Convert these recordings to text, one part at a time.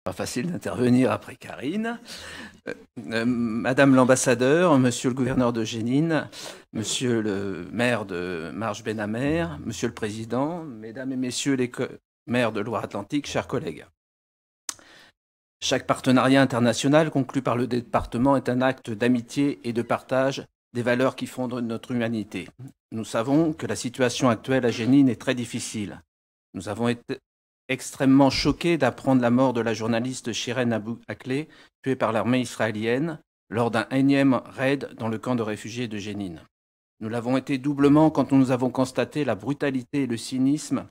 Pas facile d'intervenir après Karine. Madame l'ambassadeur, monsieur le gouverneur de Jenin, monsieur le maire de Marche-Benamer, monsieur le président, mesdames et messieurs les maires de Loire-Atlantique, chers collègues. Chaque partenariat international conclu par le département est un acte d'amitié et de partage des valeurs qui fondent notre humanité. Nous savons que la situation actuelle à Jenin est très difficile. Nous avons été extrêmement choqués d'apprendre la mort de la journaliste Shiren Abu Akleh, tuée par l'armée israélienne lors d'un énième raid dans le camp de réfugiés de Jenin. Nous l'avons été doublement quand nous avons constaté la brutalité et le cynisme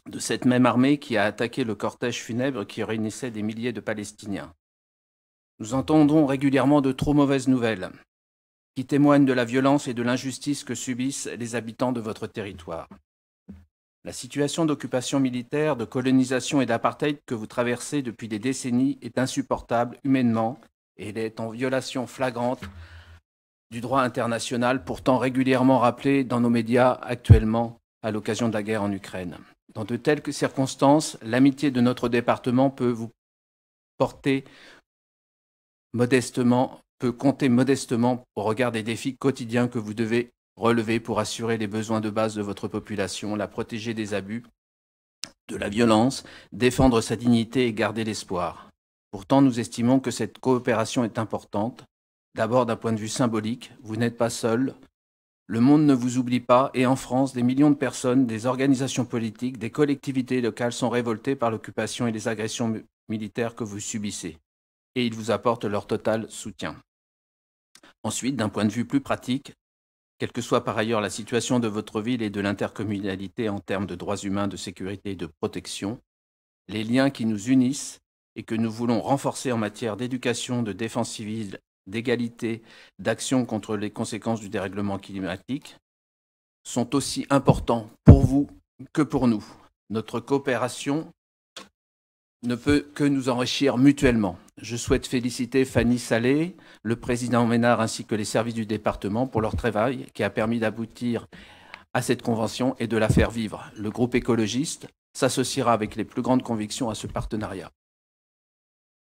de cette même armée qui a attaqué le cortège funèbre qui réunissait des milliers de Palestiniens. Nous entendons régulièrement de trop mauvaises nouvelles qui témoignent de la violence et de l'injustice que subissent les habitants de votre territoire. La situation d'occupation militaire, de colonisation et d'apartheid que vous traversez depuis des décennies est insupportable humainement et elle est en violation flagrante du droit international, pourtant régulièrement rappelé dans nos médias actuellement à l'occasion de la guerre en Ukraine. Dans de telles circonstances, l'amitié de notre département peut compter modestement au regard des défis quotidiens que vous devez relever pour assurer les besoins de base de votre population, la protéger des abus, de la violence, défendre sa dignité et garder l'espoir. Pourtant, nous estimons que cette coopération est importante. D'abord, d'un point de vue symbolique, vous n'êtes pas seul. Le monde ne vous oublie pas et en France, des millions de personnes, des organisations politiques, des collectivités locales sont révoltées par l'occupation et les agressions militaires que vous subissez. Et ils vous apportent leur total soutien. Ensuite, d'un point de vue plus pratique, quelle que soit par ailleurs la situation de votre ville et de l'intercommunalité en termes de droits humains, de sécurité et de protection, les liens qui nous unissent et que nous voulons renforcer en matière d'éducation, de défense civile, d'égalité, d'action contre les conséquences du dérèglement climatique, sont aussi importants pour vous que pour nous. Notre coopération ne peut que nous enrichir mutuellement. Je souhaite féliciter Fanny Saleh, le président Ménard ainsi que les services du département pour leur travail qui a permis d'aboutir à cette convention et de la faire vivre. Le groupe écologiste s'associera avec les plus grandes convictions à ce partenariat.